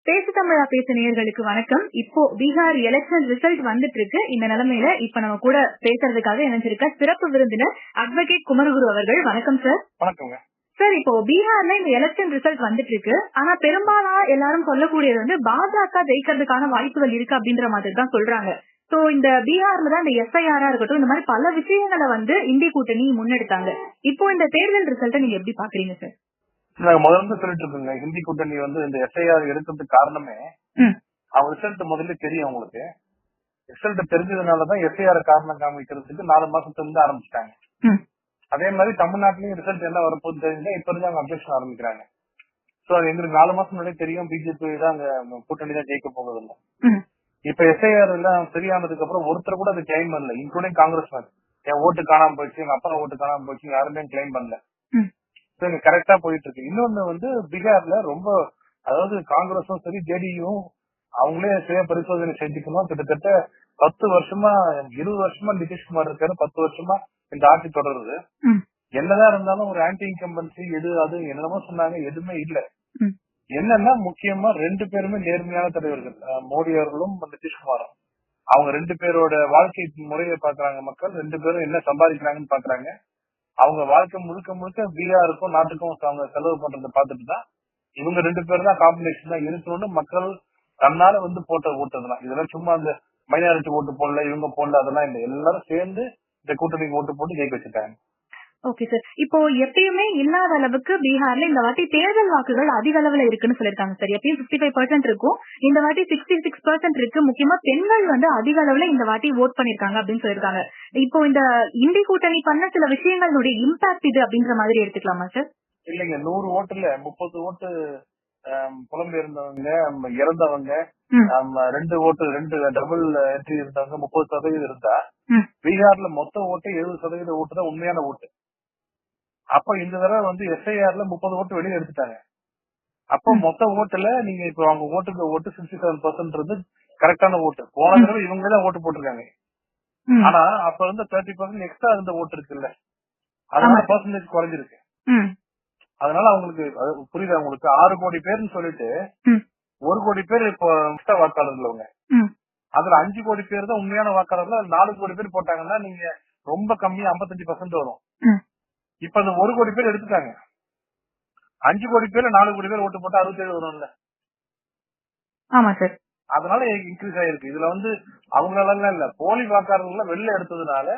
பேசு தமிழா பேச நேயர்களுக்கு வணக்கம். இப்போ பீகார் எலெக்ஷன் ரிசல்ட் வந்துட்டு இருக்கு. இந்த நிலைமையில இப்ப நம்ம கூட பேசுறதுக்காக இணைஞ்சிருக்க சிறப்பு விருந்தினர் அட்வொகேட் குமரகுரு அவர்கள். வணக்கம் சார். வணக்கங்க சார். இப்போ பீகார்ல இந்த எலெக்ஷன் ரிசல்ட் வந்துட்டு இருக்கு. ஆனா பெரும்பாலா எல்லாரும் சொல்லக்கூடியது வந்து பாஜக ஜெயிக்கிறதுக்கான வாய்ப்புகள் இருக்கு அப்படின்ற மாதிரி தான் சொல்றாங்க. சோ இந்த பீகார்ல தான் இந்த எஸ்ஐஆரா இருக்கட்டும், இந்த மாதிரி பல விஷயங்களை வந்து இந்திய கூட்டணி முன்னெடுத்தாங்க. இப்போ இந்த தேர்தல் ரிசல்ட்டை நீங்க எப்படி பாக்குறீங்க சார்? நாங்க முதல்ல சொல்லிட்டு இருக்கோங்க, ஹிந்தி கூட்டணி வந்து இந்த எஸ்ஐஆர் எடுக்கிறதுக்கு காரணமே அவங்க ரிசல்ட் முதல்ல தெரியும். அவங்களுக்கு ரிசல்ட் தெரிஞ்சதுனாலதான் எஸ்ஐஆர் காரணம் காமிக்கிறதுக்கு 4 மாசத்துல இருந்து ஆரம்பிச்சிட்டாங்க. அதே மாதிரி தமிழ்நாட்டிலயும் ரிசல்ட் என்ன வரப்போகுது தெரிஞ்சா இப்ப இருந்து அவங்க அப்டேஷன் ஆரம்பிக்கிறாங்க. சோ அது எங்களுக்கு 4 மாசம் முன்னாடியே தெரியும், பிஜேபி தான் அங்க கூட்டணி தான் ஜெயிக்க போகுது இல்லை. இப்ப எஸ்ஐஆர் எல்லாம் சரியானதுக்கு அப்புறம் ஒருத்தர் கூட அது கிளைம் பண்ணல, இன்க்ளூடிங் காங்கிரஸ். என் ஓட்டு காணாம போயிடுச்சு, எங்க அப்பா ஓட்டு காணாம போயிடுச்சு, யாருமே கிளைம் பண்ணல. கரெக்டா போயிட்டு இருக்கு. இன்னொன்னு வந்து பீகார்ல ரொம்ப, அதாவது காங்கிரஸும் சரி ஜேடியும் அவங்களே சுய பரிசோதனை செஞ்சுக்கணும். கிட்டத்தட்ட 10 வருஷமா 20 வருஷமா நிதிஷ்குமார் இருக்காரு, 10 வருஷமா இந்த ஆட்சி தொடருது. என்னதான் இருந்தாலும் ஒரு ஆன்டி இன்கம்பன்சி எது அது என்னமோ சொன்னாங்க, எதுவுமே இல்ல. என்னன்னா முக்கியமா 2 பேருமே நேர்மையான தலைவர்கள், மோடி அவர்களும் நிதிஷ்குமாரும். அவங்க 2 பேரோட வாழ்க்கை முறையை பாக்குறாங்க மக்கள், 2 பேரும் என்ன சம்பாதிக்கிறாங்கன்னு பாக்குறாங்க. அவங்க வாழ்க்கை முழுக்க முழுக்க பீகாருக்கும் நாட்டுக்கும் அவங்க செலவு பண்றதை பார்த்துட்டு தான் இவங்க 2 பேரும் தான் காம்பினேஷன் தான் இருக்கணும்னு மக்கள் தன்னால வந்து போட்ட ஓட்டுதான். இதெல்லாம் சும்மா அந்த மைனாரிட்டி ஓட்டு போடல, இவங்க போடல, அதெல்லாம் இல்லை. எல்லாரும் சேர்ந்து இந்த கூட்டணிக்கு ஓட்டு போட்டு ஜெயிக்க வச்சுட்டாங்க. Okay sir. இப்போ எப்பயுமே இல்லாத அளவுக்கு பீகார்ல இந்த வாட்டி தேர்தல் வாக்குகள் அதிக அளவுல இருக்குன்னு சொல்லிருக்காங்க சார். எப்பயும் 55% இருக்கும், இந்த வாட்டி 66% இருக்கு. முக்கியமா பெண்கள் வந்து அதிக அளவுல இந்த வாட்டி ஓட் பண்ணிருக்காங்க அப்படின்னு சொல்லிருக்காங்க. இப்போ இந்த இந்தி கூட்டணி பண்ண சில விஷயங்களுடைய இம்பாக்ட் இது அப்படின்ற மாதிரி எடுத்துக்கலாமா சார்? இல்லைங்க, 100 ஓட்டுல 30 ஓட்டு புலம்பெயர்ந்தவங்க, இறந்தவங்க, 2 ஓட்டு 2 டபுள் என்ட்ரி இருந்தவங்க 30% இருந்தா பீகார்ல மொத்த ஓட்டு 70% ஓட்டு தான் உண்மையான ஓட்டு. அப்ப இந்த தடவை வந்து எஸ்ஐஆர்ல 30 ஓட்டு வெளியே எடுத்துட்டாங்க. அப்போ மொத்த ஓட்டுல நீங்க இப்ப அவங்க ஓட்டுக்கு ஓட்டு 67% கரெக்டான ஓட்டு. போன தடவை இவங்க தான் ஓட்டு போட்டிருக்காங்க. ஆனா அப்ப இருந்த 30% எக்ஸ்ட்ரா இருந்த ஓட்டு இருக்குல்ல, அதனால பெர்சன்டேஜ் குறைஞ்சிருக்கு. அதனால அவங்களுக்கு புரியுது, அவங்களுக்கு 6 கோடி பேர்னு சொல்லிட்டு 1 கோடி பேர் இப்போ எக்ஸ்ட்ரா வாக்காளர்கள். அவங்க அதுல 5 கோடி பேர் தான் உண்மையான வாக்காளர்கள். 4 கோடி பேர் போட்டாங்கன்னா நீங்க ரொம்ப கம்மியா 55% வரும். இப்ப அந்த 1 கோடி பேர் எடுத்துட்டாங்க, 5 கோடி பேர் 4 கோடி பேர் ஓட்டு போட்டா 67 வரும்ல. ஆமா சார். அதனால இன்க்ரீஸ் ஆயிருக்கு. இதுல வந்து அவங்களால இல்ல, போலி வாக்காளர்கள் வெளில எடுத்ததுனால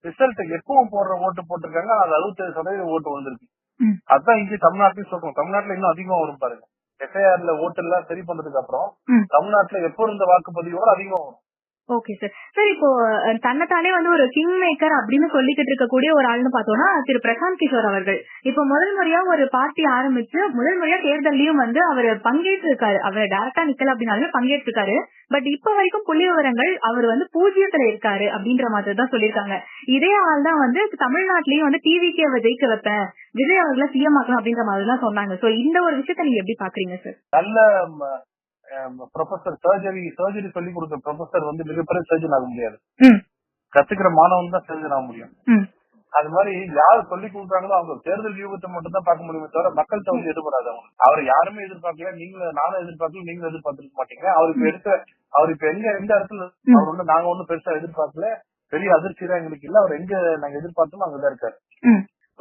ரிசல்ட் எப்பவும் போடுற ஓட்டு போட்டிருக்காங்க, அது 67% ஓட்டு வந்திருக்கு. அதுதான் இங்க தமிழ்நாட்டிலும் சொல்றோம். தமிழ்நாட்டுல இன்னும் அதிகமா வரும் பாருங்க. எஸ்ஐஆர்ல ஓட்டு எல்லாம் சரி பண்றதுக்கு அப்புறம் தமிழ்நாட்டுல எப்போ இருந்த வாக்குப்பதிவோட அதிகமா வரும். Okay sir. சார், இப்போ தன்னைத்தானே வந்து ஒரு கிங் மேக்கர் அப்படின்னு சொல்லிக்கிட்டு இருக்கக்கூடிய ஒரு ஆள்னு பார்த்தோம்னா திரு பிரசாந்த் கிஷோர் அவர்கள் இப்போ முதல் முறையா ஒரு பார்ட்டி ஆரம்பிச்சு முதல் முறையா தேர்தலையும் வந்து அவர் பங்கேற்று இருக்காரு. அவர் டைரக்டா நிக்கல அப்படின்னாலுமே பங்கேற்று இருக்காரு. பட் இப்ப வரைக்கும் புள்ளி விவரங்கள் அவர் வந்து 0த்துல இருக்காரு அப்படின்ற மாதிரி தான் சொல்லியிருக்காங்க. இதே ஆள் தான் வந்து தமிழ்நாட்டிலயும் வந்து டிவிக்கு அவர் ஜெயிக்க வைப்பேன், விஜய் அவர்களை சிஎம் ஆக்கணும் அப்படின்ற மாதிரி தான் சொன்னாங்க. சோ இந்த ஒரு விஷயத்த நீங்க எப்படி பாக்குறீங்க சார்? நல்ல ப்ரொஃபசர், சர்ஜரி சொல்லி கொடுத்த ப்ரொஃபசர் வந்து மிகப்பெரிய சர்ஜன் ஆக முடியாது, கத்துக்கிற மாணவன் தான் சர்ஜன் ஆக முடியும். அது மாதிரி யாரு சொல்லி கொடுக்குறாங்களோ அவங்க தேர்தல் வியூகத்தை மட்டும் தான் பார்க்க முடியுமே தவிர மக்கள்கிட்ட வந்து எதிர்பாராது. அவர் யாருமே எதிர்பார்க்கல, நீங்களும் நானும் எதிர்பார்க்கல, நீங்களும் எதிர்பார்த்துருக்க மாட்டீங்க. அவர் இப்ப எந்த இடத்துல அவர் வந்து நாங்க ஒண்ணும் பெருசா எதிர்பார்க்கல, பெரிய அதிர்ச்சி தான் எங்களுக்கு இல்ல. அவர் எங்க நாங்க எதிர்பார்த்தோம் அங்கதான் இருக்காரு.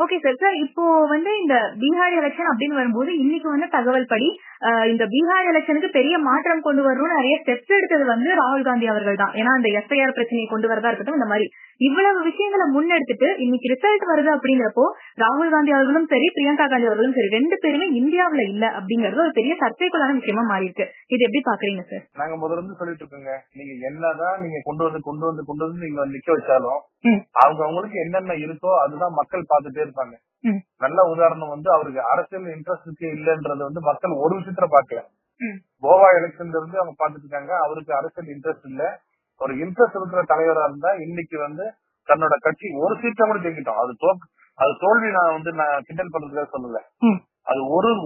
Okay sir. சார், இப்போ வந்து இந்த பீகார் எலெக்ஷன் அப்படின்னு வரும்போது இன்னைக்கு வந்து தகவல் படி இந்த பீகார் எலெக்ஷனுக்கு பெரிய மாற்றம் கொண்டு வரணும்னு நிறைய ஸ்டெப்ஸ் எடுத்தது வந்து ராகுல் காந்தி அவர்கள் தான். ஏன்னா இந்த எஸ்ஐஆர் பிரச்சனையை கொண்டு வரதா இருக்கட்டும், இந்த மாதிரி இவ்வளவு விஷயங்களை முன்னெடுத்துட்டு இன்னைக்கு ரிசல்ட் வருது அப்படிங்கிறப்போ ராகுல் காந்தி அவர்களும் சரி, பிரியங்கா காந்தி அவர்களும் சரி, 2 பேருமே இந்தியாவுல இல்ல அப்படிங்கறது ஒரு பெரிய சர்ச்சைக்குள்ளான விஷயமா மாறி இருக்கு. இது எப்படி பாக்குறீங்க சார்? நாங்க முதல்ல இருந்து சொல்லிட்டு இருக்கோங்க, நீங்க என்னதான் நீங்க கொண்டு வந்து நீங்க நிக்க வச்சாலும் அவங்க அவங்களுக்கு என்னென்ன இருக்கோ அதுதான் மக்கள் பார்த்துட்டே இருப்பாங்க. நல்ல உதாரணம் வந்து அவருக்கு அரசியல் இன்ட்ரெஸ்ட் இல்லன்றது வந்து மக்கள் ஒரு விஷயத்துல பாக்கல. கோவா எலெக்ஷன்ல இருந்து அவங்க பாத்துட்டு இருக்காங்க, அவருக்கு அரசியல் இன்ட்ரெஸ்ட் இல்ல. ஒரு இன்ட்ரெஸ்ட் இருக்கிற தலைவரா இருந்தா இன்னைக்கு வந்து தன்னோட கட்சி ஒரு சீட்டை கூட ஜெயிக்கிட்டோம். அது தோல்வி நான் வந்து கிண்டல் பண்றதுக்காக சொல்லல. அது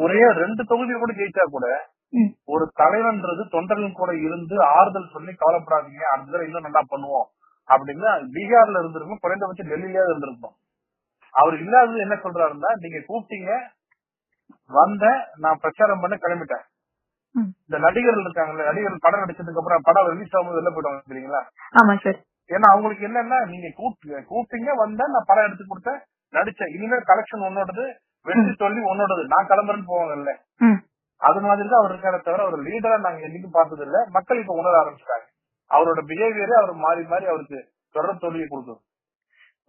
ஒரே 2 தொகுதியை கூட ஜெயிச்சா கூட ஒரு தலைவன்றது தொண்டர்கள் கூட இருந்து ஆறுதல் சொல்லி கவலைப்படாதீங்க, அடுத்த இன்னும் நல்லா பண்ணுவோம் அப்படின்னு பீகார்ல இருந்திருக்கும், குறைந்தபட்சம் டெல்லியிலே இருந்திருக்கும். அவர் இல்லாதது என்ன சொல்றாருன்னா, நீங்க கூப்பிட்டீங்க, வந்த நான் பிரச்சாரம் பண்ண கிளம்பிட்டேன், இந்த நடிகர்கள் இருக்காங்கல்ல, நடிகர்கள் படம் நடிச்சதுக்கு அப்புறம் படம் ரிலீஸ் ஆகும்போது வெளில போயிடுவாங்க தெரியுங்களா? ஆமா சார். ஏன்னா அவங்களுக்கு என்னன்னா, நீங்க கூப்பிட்டீங்க வந்தேன், நான் படம் எடுத்து கொடுத்தேன், நடிச்சேன், இனிமேல் கலெக்ஷன் உன்னோடது, வெற்றி தோல்வி உன்னோடது, நான் கிளம்புறேன்னு போவாங்கல்ல. அது மாதிரிதான் அவர் இருக்கார தவிர அவர் லீடரா நாங்க என்னைக்கும் பார்த்தது இல்ல. மக்கள் இப்ப உணர ஆரம்பிச்சிட்டாங்க. அவரோட பிஹேவியரே அவர் மாறி மாறி அவருக்கு தொடர் தோல்வியை கொடுக்கும்.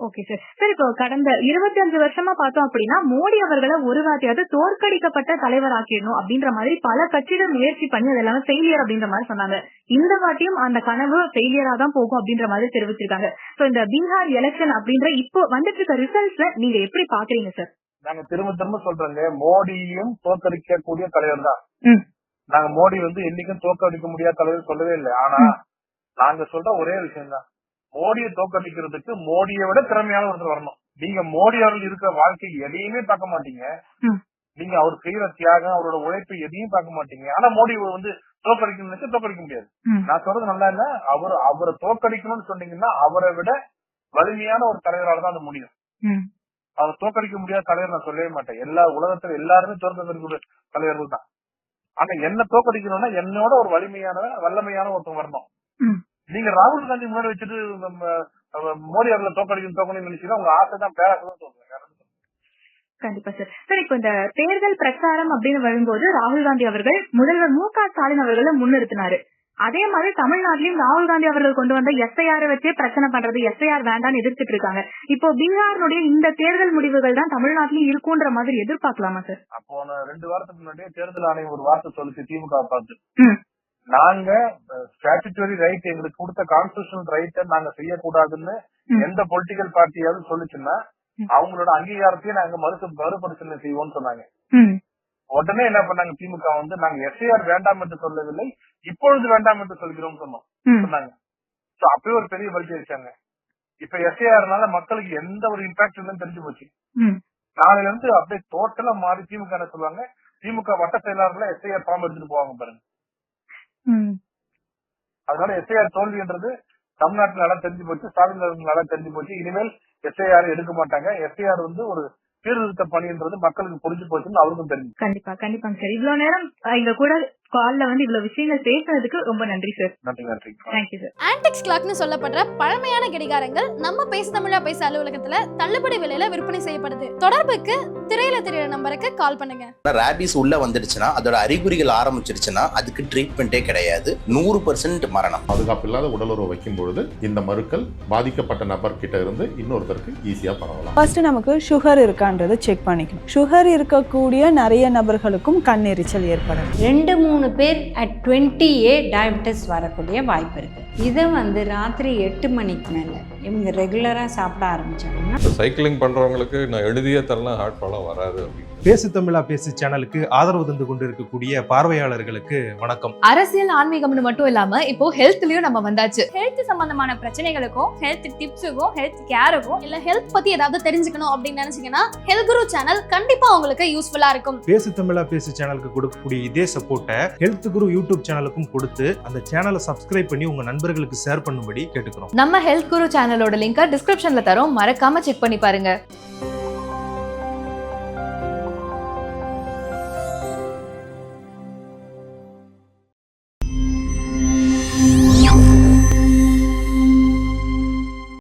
Okay sir. சார் இப்போ கடந்த 25 வருஷமா பார்த்தோம் அப்படின்னா மோடி அவர்களை ஒரு வாட்டியாவது தோற்கடிக்கப்பட்ட தலைவர் ஆக்கிடணும் அப்படின்ற மாதிரி பல கட்சிகள் முயற்சி பண்ணி அது எல்லாமே ஃபெயிலியர் அப்படின்ற மாதிரி சொன்னாங்க. இந்த வாட்டியும் அந்த கனவு ஃபெயிலியரா தான் போகும் அப்படின்ற மாதிரி தெரிவிச்சிருக்காங்க. சோ இந்த பீகார் எலெக்ஷன் அப்படின்ற இப்போ வந்துட்டு இருக்க ரிசல்ட்ஸ் நீங்க எப்படி பாக்குறீங்க சார்? நாங்க திரும்ப திரும்ப சொல்றோங்க, மோடியும் தோற்கடிக்கக்கூடிய தலைவர் தான். நாங்க மோடி என்னைக்கும் தோற்கடிக்க முடியாத தலைவர் சொல்லவே இல்லை. ஆனா நாங்க சொல்ற ஒரே விஷயம் தான், மோடியை தோற்கடிக்கிறதுக்கு மோடியை விட திறமையான ஒருத்தர் வரணும். நீங்க மோடி அவர்கள் இருக்கிற வாழ்க்கை எதையுமே பார்க்க மாட்டீங்க, நீங்க அவர் செய்யற தியாகம், அவரோட உழைப்பு எதையும் பார்க்க மாட்டீங்க. ஆனா மோடி தோற்கடிக்கணும்னு தோற்கடிக்க முடியாது. நான் சொல்றது நல்லா இல்ல, அவரை தோற்கடிக்கணும்னு சொன்னீங்கன்னா அவரை விட வலிமையான ஒரு தலைவரால தான் அது முடியும். அவர் தோற்கடிக்க முடியாத தலைவர் நான் சொல்லவே மாட்டேன். எல்லா உலகத்துல எல்லாருமே தோற்கடிக்கூடிய தலைவர்கள் தான். ஆனா என்ன தோற்கடிக்கணும்னா என்னோட ஒரு வல்லமையான ஒருத்தர் வரணும். நீங்க ராகுல் காந்தி முன்னாடி வச்சுட்டு மோடி அவர்களை தோற்கடிக்கணும்னு நினைச்சீங்கன்னா உங்க ஆசை தான் பேராசதான் சொல்றேன். கண்டிப்பா சார். சார் இப்போ இந்த தேர்தல் பிரச்சாரம் அப்படின்னு வரும்போது ராகுல் காந்தி அவர்கள் முதல்வர் மு.க. ஸ்டாலின் அவர்களை முன்னிறுத்தினாரு. அதே மாதிரி தமிழ்நாட்டிலும் ராகுல் காந்தி அவர்கள் கொண்டு வந்த எஸ்ஐஆர் வச்சே பிரச்சனை பண்றது, எஸ்ஐஆர் வேண்டான்னு எதிர்த்துட்டு இருக்காங்க. இப்போ பீகாரினுடைய இந்த தேர்தல் முடிவுகள் தான் தமிழ்நாட்டிலும் இருக்குன்ற மாதிரி எதிர்பார்க்கலாமா சார்? அப்போ 2 வாரத்துக்கு முன்னாடியே தேர்தல் ஆணையம் ஒரு வார்த்தை சொல்லுச்சு திமுக பார்த்து, நாங்க ஸ்டாச்சுட்டரி ரைட், எங்களுக்கு கொடுத்த கான்ஸ்டிடியூஷனல் ரைட்டை நாங்க செய்யக்கூடாதுன்னு எந்த பொலிட்டிக்கல் பார்ட்டியாவது சொல்லுச்சுன்னா அவங்களோட அங்கீகாரத்தையும் நாங்க மறுபரிசீலனை செய்வோம்னு சொன்னாங்க. உடனே என்ன பண்ணாங்க திமுக, நாங்க எஸ்ஐஆர் வேண்டாம் என்று சொல்லவில்லை, இப்பொழுது வேண்டாம் என்று சொல்கிறோம் சொன்னாங்க. அப்பவே ஒரு பெரிய பல்ட்டி வச்சாங்க. இப்ப எஸ்ஐஆர்னால மக்களுக்கு எந்த ஒரு இம்பாக்ட் இல்லைன்னு தெரிஞ்சு போச்சு. நாளையில இருந்து அப்படியே டோட்டலா மாறி திமுக என்ன சொல்லுவாங்க, திமுக வட்ட செயலாளர்ல எஸ்ஐஆர் ஃபார்ம் எடுத்துட்டு போவாங்க பாருங்க. அதனால எஸ்ஐஆர் தோல்வின்றது தமிழ்நாட்டுல நல்லா தெரிஞ்சு போச்சு, ஸ்டாலின் நல்லா தெரிஞ்சு போச்சு. இனிமேல் எஸ்ஐஆர் எடுக்க மாட்டாங்க. எஸ்ஐஆர் ஒரு சீர்திருத்த பணின்றது மக்களுக்கு புரிஞ்சு போச்சுன்னு அவருக்கும் தெரியும். கண்டிப்பா கண்டிப்பாங்க சார். இவ்வளவு நேரம் எங்க கூட கால்ல இவ்வளவு விஷயங்கள் பேசுறதுக்கு ரொம்ப நன்றி சார். நன்றி. Thank you sir. ஆன்டிக்ஸ் கிளாக்னு சொல்லப்படுற பழமையான கடிகாரங்கள் நம்ம பேச தமிழா பேச அலுவலகத்துல தள்ளுபடி விலையில விற்பனை செய்யப்படுது. தொடர்புக்கு திரையில தெரியற நம்பருக்கு கால் பண்ணுங்க. ராபிஸ் உள்ள வந்துடுச்சுன்னா, அதோட அறிகுறிகள் ஆரம்பிச்சிருச்சுன்னா அதுக்கு ட்ரீட்மெண்டே கிடையாது, 100% மரணம். பாதுகாப்பு இல்லாத உடலுறவு வைக்கும் பொழுது இந்த மருக்கள் பாதிக்கப்பட்ட நபர் கிட்ட இருந்து இன்னொருத்தருக்கு ஈஸியா பரவலாம். ஃபர்ஸ்ட் நமக்கு சுகர் இருக்கான்றதை செக் பண்ணிக்கணும். சுகர் இருக்கக்கூடிய நிறைய நபர்களுக்கும் கண்ணெரிச்சல் ஏற்படும். 2-3 பேர் at 20A டயபெட்டிஸ் வரக்கூடிய வாய்ப்பு இருக்கு. இதை ராத்திரி 8 மணிக்கு மேல இவங்க ரெகுலரா சாப்பிட ஆரம்பிச்சாங்கன்னா, சைக்கிளிங் பண்றவங்களுக்கு நான் எழுதியே தரலாம், ஹார்ட் ப்ராப்ளம் வராது அப்படின்னு. பேசு தமிழா பேசு சேனலுக்கு ஆதரவு தந்து கொண்டிருக்கக்கூடிய பார்வையாளர்களுக்கு வணக்கம். அரசியல் ஆன்மீகம்னு மட்டும் இல்லாம இப்போ ஹெல்த்லயும் நம்ம வந்தாச்சு. ஹெல்த் சம்பந்தமான பிரச்சனைகளுக்கும், ஹெல்த் டிப்ஸுக்கும், ஹெல்த் கேருக்கும், இல்ல ஹெல்த் பத்தி ஏதாவது தெரிஞ்சுக்கணும் அப்படின்னு நினைச்சீங்கன்னா ஹெல்த் குரு சேனல் கண்டிப்பா உங்களுக்கு யூஸ்ஃபுல்லா இருக்கும். பேசு தமிழா பேசு சேனலுக்கு கொடுக்கக்கூடிய இதே சப்போர்ட்டை ஹெல்த் குரு யூடியூப் சேனலுக்கும் கொடுத்து அந்த சேனலை சப்ஸ்கிரைப் பண்ணி உங்க நண்பர்களுக்கு ஷேர் பண்ணும்படி கேட்டுக்கிறோம். நம்ம ஹெல்த் குரு சேனலோட லிங்கை டிஸ்கிரிப்ஷன்ல தரோம், மறக்காம செக் பண்ணி பாருங்க.